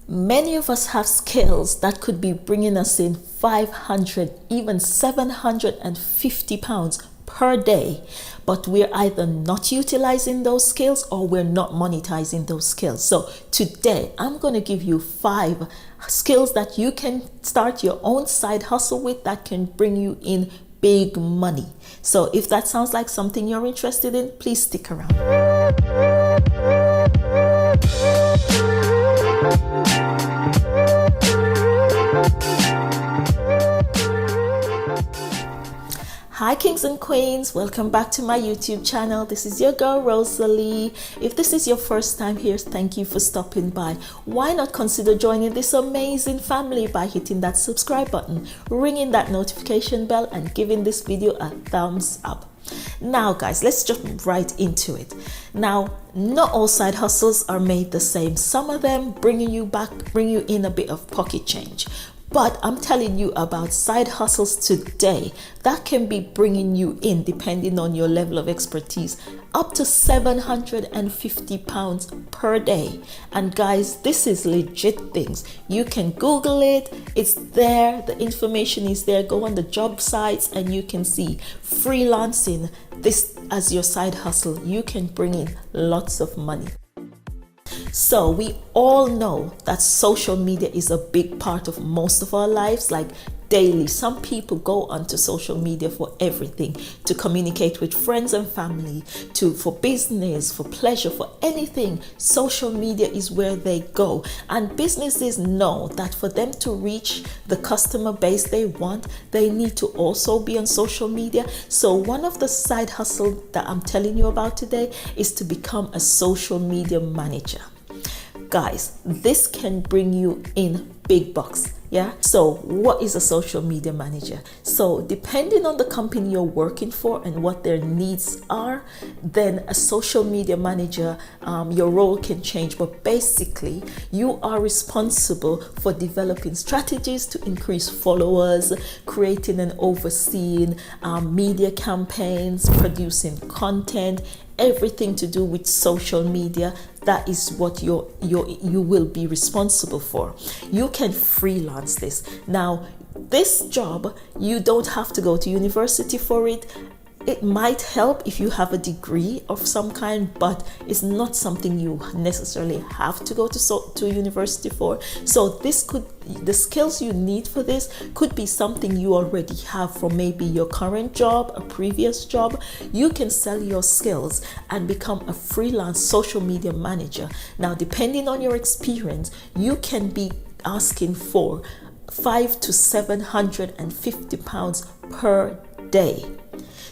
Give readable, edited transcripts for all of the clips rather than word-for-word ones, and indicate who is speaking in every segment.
Speaker 1: Many of us have skills that could be bringing us in 500, even 750 pounds per day, but we're either not utilizing those skills or we're not monetizing those skills. So today I'm going to give you 5 skills that you can start your own side hustle with that can bring you in big money. So if that sounds like something you're interested in, please stick around. Hi kings and queens, welcome back to my YouTube channel. This is your girl Rosalee. If this is your first time here, thank you for stopping by. Why not consider joining this amazing family by hitting that subscribe button, ringing that notification bell, and giving this video a thumbs up. Now guys, let's jump right into it. Now, not all side hustles are made the same. Some of them bring you in a bit of pocket change. But I'm telling you about side hustles today that can be bringing you in, depending on your level of expertise, up to 750 pounds per day. And guys, this is legit things. You can Google it. It's there. The information is there. Go on the job sites and you can see freelancing this as your side hustle. You can bring in lots of money. So we all know that social media is a big part of most of our lives, like daily. Some people go onto social media for everything, to communicate with friends and family, for business, for pleasure, for anything. Social media is where they go. And businesses know that for them to reach the customer base they want, they need to also be on social media. So one of the side hustles that I'm telling you about today is to become a social media manager. Guys, this can bring you in big bucks. Yeah. So what is a social media manager? So depending on the company you're working for and what their needs are, then a social media manager, your role can change. But basically, you are responsible for developing strategies to increase followers, creating and overseeing media campaigns, producing content, everything to do with social media. That is what you will be responsible for. You can freelance this. Now, this job, you don't have to go to university for it. It might help if you have a degree of some kind, but it's not something you necessarily have to go to university for. So the skills you need for this could be something you already have from maybe your current job, a previous job. You can sell your skills and become a freelance social media manager. Now, depending on your experience, you can be asking for 500 to 750 pounds per day.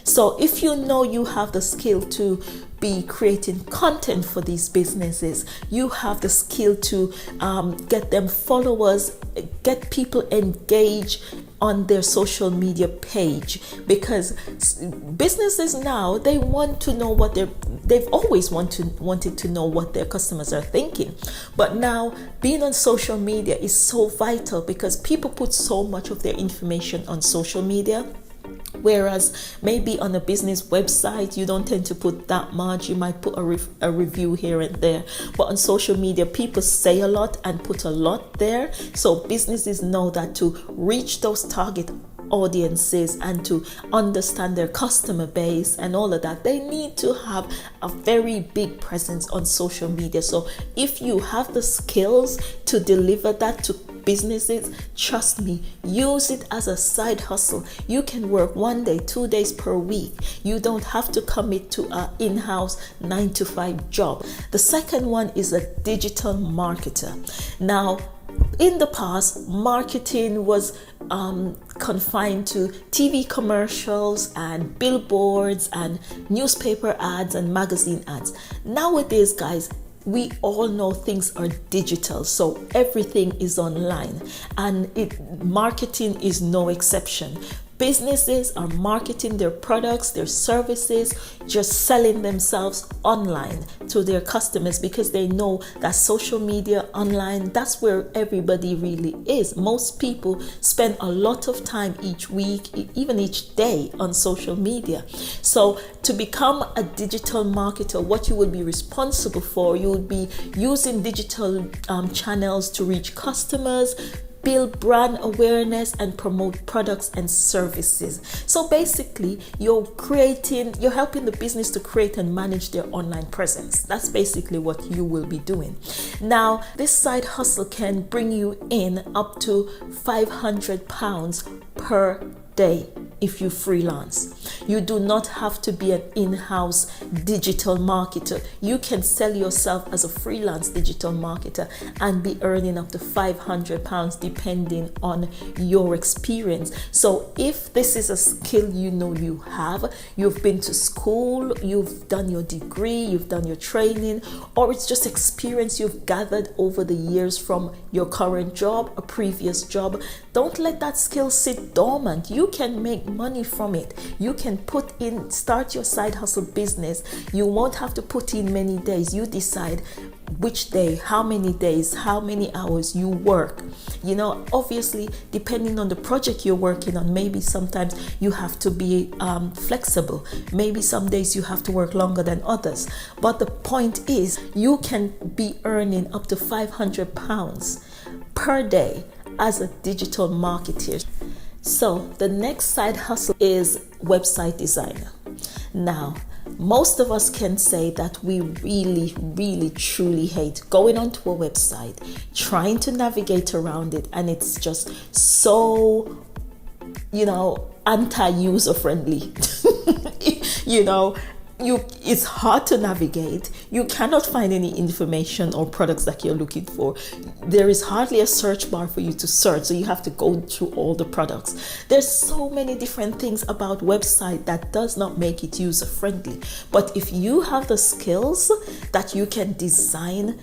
Speaker 1: So if you know you have the skill to be creating content for these businesses, you have the skill to get them followers, get people engaged on their social media page, because businesses now, they want to know what they've always wanted to know what their customers are thinking. But now being on social media is so vital because people put so much of their information on social media. Whereas maybe on a business website, you don't tend to put that much. You might put a review here and there. But on social media, people say a lot and put a lot there. So businesses know that to reach those target audiences and to understand their customer base and all of that, they need to have a very big presence on social media. So if you have the skills to deliver that to businesses, trust me, use it as a side hustle. You can work 1 day, 2 days per week. You don't have to commit to an in-house 9-to-5 job. The second one is a digital marketer. Now, in the past, marketing was confined to TV commercials and billboards and newspaper ads and magazine ads. Nowadays, guys, we all know things are digital, so everything is online, and marketing is no exception. Businesses are marketing their products, their services, just selling themselves online to their customers because they know that social media, online, that's where everybody really is. Most people spend a lot of time each week, even each day, on social media. So to become a digital marketer, what you will be responsible for, you will be using digital channels to reach customers, build brand awareness, and promote products and services. So basically, you're helping the business to create and manage their online presence. That's basically what you will be doing. Now, this side hustle can bring you in up to £500 per day if you freelance. You do not have to be an in-house digital marketer. You can sell yourself as a freelance digital marketer and be earning up to £500 depending on your experience. So if this is a skill you know you have, you've been to school, you've done your degree, you've done your training, or it's just experience you've gathered over the years from your current job, a previous job, don't let that skill sit dormant. You can make money from it. You can start your side hustle business. You won't have to put in many days. You decide which day, how many days, how many hours you work. Obviously, depending on the project you're working on, maybe sometimes you have to be flexible. Maybe some days you have to work longer than others. But the point is, you can be earning up to £500 per day as a digital marketer. So the next side hustle is website designer. Now, most of us can say that we really, really, truly hate going onto a website, trying to navigate around it, and it's just so, anti-user friendly. It's hard to navigate. You cannot find any information or products that you're looking for. There is hardly a search bar for you to search, so you have to go through all the products. There's so many different things about website that does not make it user friendly. But if you have the skills that you can design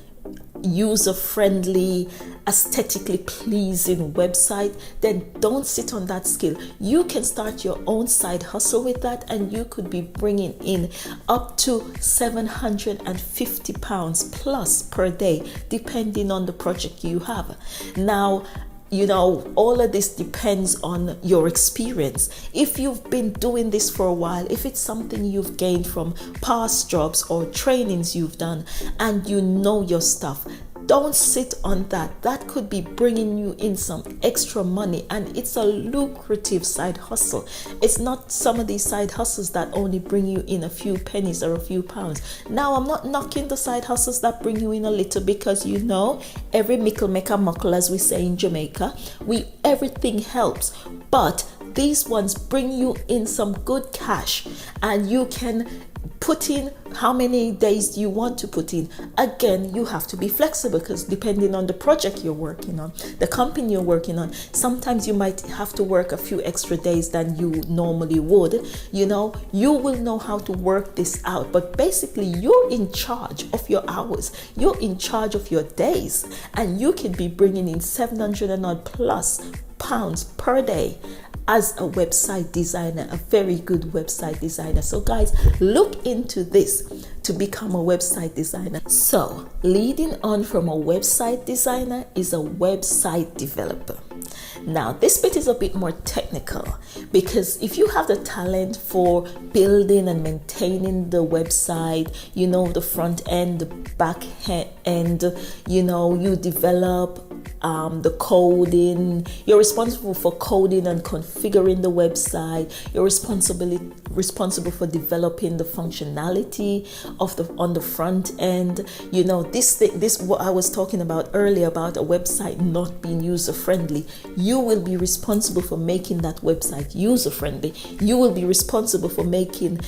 Speaker 1: user-friendly, aesthetically pleasing website, then don't sit on that skill. You can start your own side hustle with that, and you could be bringing in up to £750 plus per day, depending on the project you have. Now, all of this depends on your experience. If you've been doing this for a while, if it's something you've gained from past jobs or trainings you've done, and you know your stuff, don't sit on that. That could be bringing you in some extra money, and it's a lucrative side hustle. It's not some of these side hustles that only bring you in a few pennies or a few pounds. Now, I'm not knocking the side hustles that bring you in a little, because every mickle make a muckle, as we say in Jamaica. Everything helps, but these ones bring you in some good cash, and you can put in how many days you want to put in. Again, you have to be flexible, because depending on the project you're working on, the company you're working on, sometimes you might have to work a few extra days than you normally would. You will know how to work this out, but basically you're in charge of your hours, you're in charge of your days, and you can be bringing in 700 and odd plus pounds per day as a website designer, a very good website designer. So guys, look into this to become a website designer. So leading on from a website designer is a website developer. Now, this bit is a bit more technical, because if you have the talent for building and maintaining the website, the front end, the back end, you develop the coding, you're responsible for coding and configuring the website, you're responsible for developing the functionality on the front end. This what I was talking about earlier about a website not being user friendly. You will be responsible for making that website user friendly. You will be responsible for making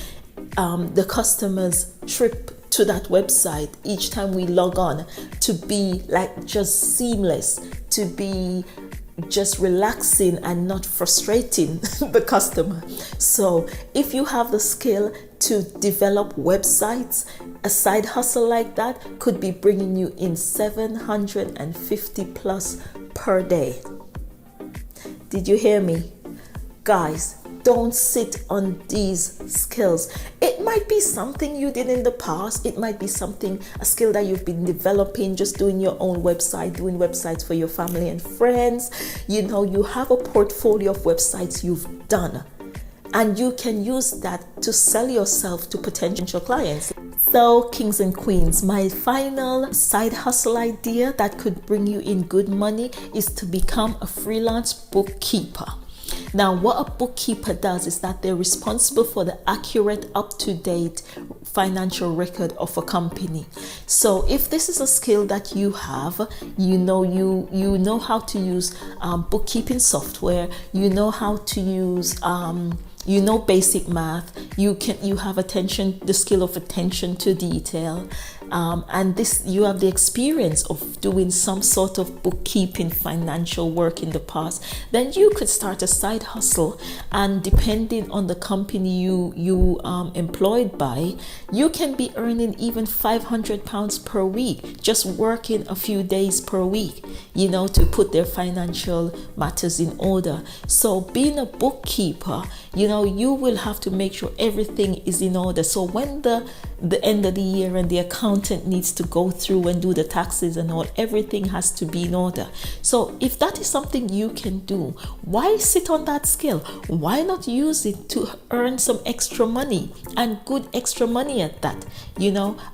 Speaker 1: the customer's trip to that website each time we log on to be just seamless, to be just relaxing and not frustrating the customer. So if you have the skill to develop websites, a side hustle like that could be bringing you in 750 plus per day. Did you hear me? Guys, don't sit on these skills. It might be something you did in the past. It might be a skill that you've been developing, just doing your own website, doing websites for your family and friends. You know, you have a portfolio of websites you've done, and you can use that to sell yourself to potential clients. So, kings and queens, my final side hustle idea that could bring you in good money is to become a freelance bookkeeper. Now, what a bookkeeper does is that they're responsible for the accurate, up-to-date financial record of a company. So if this is a skill that you have, you know how to use bookkeeping software, you know how to use basic math, you have the skill of attention to detail, and you have the experience of doing some sort of bookkeeping financial work in the past, then you could start a side hustle, and depending on the company you employed by, you can be earning even £500 per week just working a few days per week, to put their financial matters in order. So being a bookkeeper, you will have to make sure everything is in order. So when the end of the year and the accountant needs to go through and do the taxes and all, everything has to be in order. So if that is something you can do, why sit on that skill? Why not use it to earn some extra money, and good extra money at that,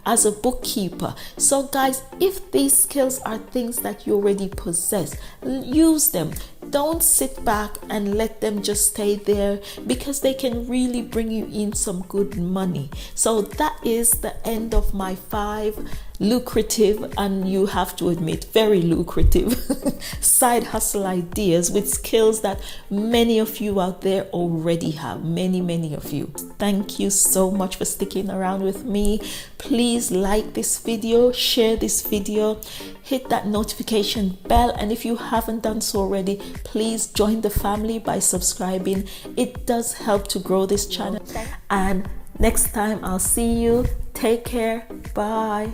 Speaker 1: as a bookkeeper? So guys, if these skills are things that you already possess, use them. Don't sit back and let them just stay there, because they can really bring you in some good money. So that is the end of my 5 lucrative, and you have to admit very lucrative side hustle ideas with skills that many of you out there already have. Many of you. Thank you so much for sticking around with me. Please like this video, share this video, hit that notification bell, and if you haven't done so already, please join the family by subscribing. It does help to grow this channel. And next time I'll see you. Take care. Bye.